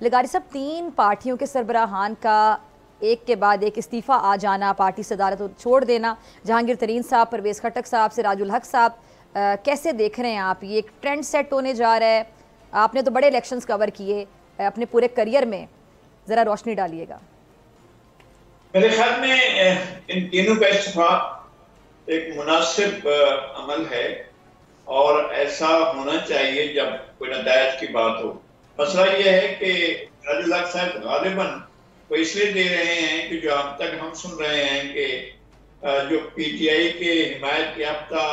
लगारी साहब, तीन पार्टियों के सरबराहान का एक के बाद एक इस्तीफ़ा आ जाना, पार्टी सदारत छोड़ देना, जहांगीर तरीन साहब, परवेज़ खटक साहब, सिराजुल हक साहब, कैसे देख रहे हैं आप? ये एक ट्रेंड सेट होने जा रहा है। आपने तो बड़े इलेक्शंस कवर किए अपने पूरे करियर में, ज़रा रोशनी डालिएगा। मेरे ख्याल में इन तीनों का इस्तीफा एक मुनासिब अमल है और ऐसा होना चाहिए जब कोई नतायज की बात हो। मसला यह है कि सिराजुल हक साहब गालिबन वो इसलिए दे रहे हैं कि जो अब तक हम सुन रहे हैं कि जो पीटीआई के हिमायत याफ्ता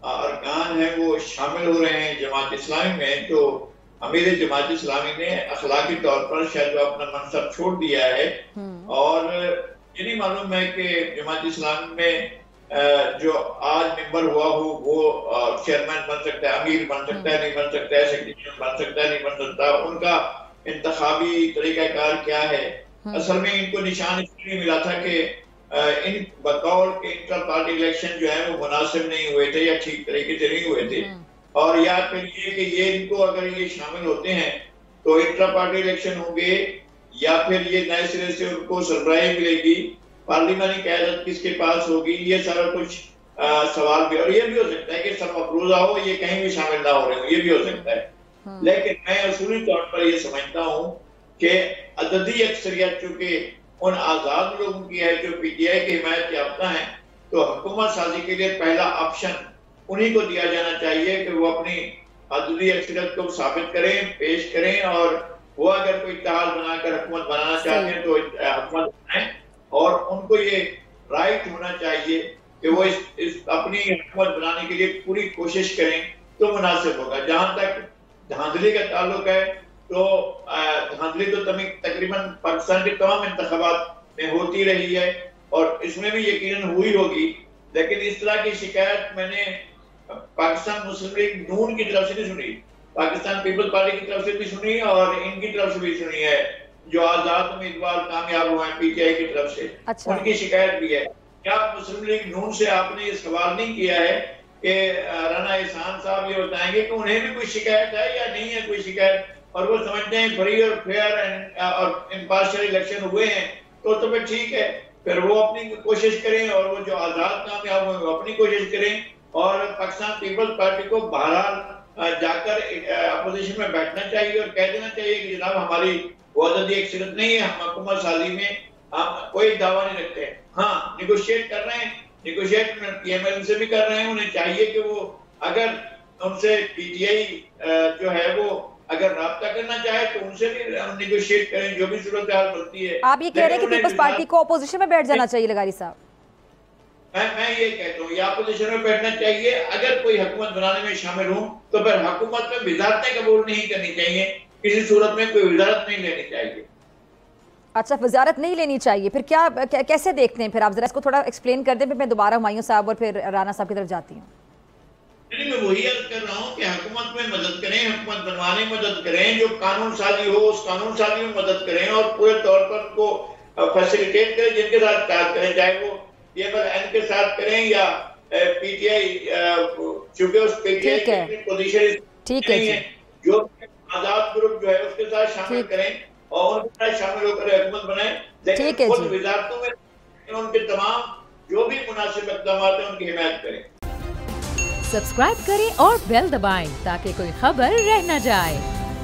अरकान है वो शामिल हो रहे हैं जमात इस्लामी में, तो अमीर जमात इस्लामी ने अखलाकी तौर पर शायद वो अपना मनसब छोड़ दिया है। और ये नहीं मालूम है कि जमात इस्लामी में जो आज मेंबर हुआ हो वो चेयरमैन बन सकता है, अमीर बन सकता है, नहीं बन सकता है, सेक्रेटरी बन सकता है, नहीं बन सकता, उनका इंतखाबी तरीकाकार क्या है। असल में इनको निशान इसलिए मिला था कि इन बकौल के इंटर पार्टी इलेक्शन जो है वो मुनासिब नहीं हुए थे या ठीक तरीके से नहीं हुए थे। और याद करिए कि ये इनको अगर ये शामिल होते हैं तो इंटर पार्टी इलेक्शन होंगे या फिर ये नए सिरे से उनको सरबराही मिलेगी, पार्लिमानी क़यादत किसके पास होगी, ये सारा कुछ सवाल भी। और ये भी हो सकता है कि सब अफरोजा हो, ये कहीं भी शामिल ना हो रहे हो, ये भी हो सकता है। लेकिन मैं असूली तौर पर ये समझता हूँ कि अददी अक्सरियत चूंकि उन आजाद लोगों की है जो पीटीआई की हिमायत याफ्ता है, तो हुकूमत साजी के लिए पहला ऑप्शन उन्हीं को दिया जाना चाहिए कि वो अपनी अददी अक्सरियत को साबित करें, पेश करें, और वो अगर कोई इत्तेहाद बनाकर हुकूमत बनाना चाहते हैं तो हुकूमत बनाएं। और उनको ये राइट होना चाहिए कि वो इस अपनी हुकूमत बनाने के लिए पूरी कोशिश करें तो मुनासिब होगा। जहां तक धांधली का ताल्लुक है तो धांधली तो तकरीबन पाकिस्तान के तमाम इंतखाबात में होती रही है और इसमें भी यकीनन हुई होगी। लेकिन इस तरह की शिकायत मैंने पाकिस्तान मुस्लिम लीग नून की तरफ से नहीं सुनी, पाकिस्तान पीपल्स पार्टी की तरफ से भी सुनी और इनकी तरफ से भी सुनी है जो आजाद उम्मीदवार कामयाब हुए हैं पीटीआई की तरफ से। अच्छा। उनकी शिकायत भी है। क्या मुस्लिम लीग नून से आपने ये सवाल नहीं किया है कि राना एहसान साहब ये बताएंगे कि उन्हें भी कोई शिकायत है या नहीं है कोई शिकायत, और वो समझते हैं फ्री और फेयर और इम्पार्शियल इलेक्शन हुए हैं तो फिर ठीक है, फिर वो अपनी कोशिश करें और वो जो आजाद कामयाब हुए वो अपनी कोशिश करें। और पाकिस्तान पीपल्स पार्टी को बहरहाल जाकर अपोजिशन में बैठना चाहिए और कह देना चाहिए कि जनाब हमारी वो अददी अक्सरियत नहीं है, हम हुकूमत साजी में हम कोई दावा नहीं रखते हैं। हाँ, निगोशिएट कर रहे हैं, निगोशिएट पीएमएल से भी कर रहे हैं, उन्हें चाहिए कि वो अगर उनसे पीटीआई जो है वो अगर राब्ता करना चाहे तो उनसे भी निगोशिएट करें, जो भी सूरत हाल बनती है। आप ये कह रहे हैं कि पीपल्स पार्टी को अपोजिशन में बैठ जाना चाहिए लगारी साहब? मैं ये कहता हूँ या अपोजिशन में बैठना चाहिए। अगर कोई हुकूमत बनाने में शामिल हो तो फिर हुकूमत में वजारतें कबूल नहीं करनी चाहिए, किसी सूरत में कोई वजारत नहीं लेनी चाहिए। अच्छा, वजारत नहीं लेनी चाहिए, फिर क्या कैसे देखते हैं? फिर आप जरा इसको थोड़ा एक्सप्लेन कर दें, फिर मैं दोबारा हुमायूं साहब और फिर राना साहब की तरफ जाती हूँ। मैं वही अर्ज कर रहा हूँ कि हुकूमत में मदद करें, हुकूमत बनवाने में मदद करें, जो कानून साजी हो उस कानून साजी में मदद करें और पूरे तौर पर उनको फैसिलिटेट करें, जिनके साथ कार्य करें, चाहे वो पीएमएल के साथ करें या पीटीआई, चूंकि उस पीटीआई की पोजीशन ठीक है, जो आजाद ग्रुप जो है उसके साथ शामिल करें और उनके साथ शामिल होकर हुकूमत बनाएं। लेकिन खुद वजारतों में उनके तमाम जो भी मुनासिब इक़दाम हैं उनकी हिमायत करें। सब्सक्राइब करें और बेल दबाएं ताकि कोई खबर रह न जाए।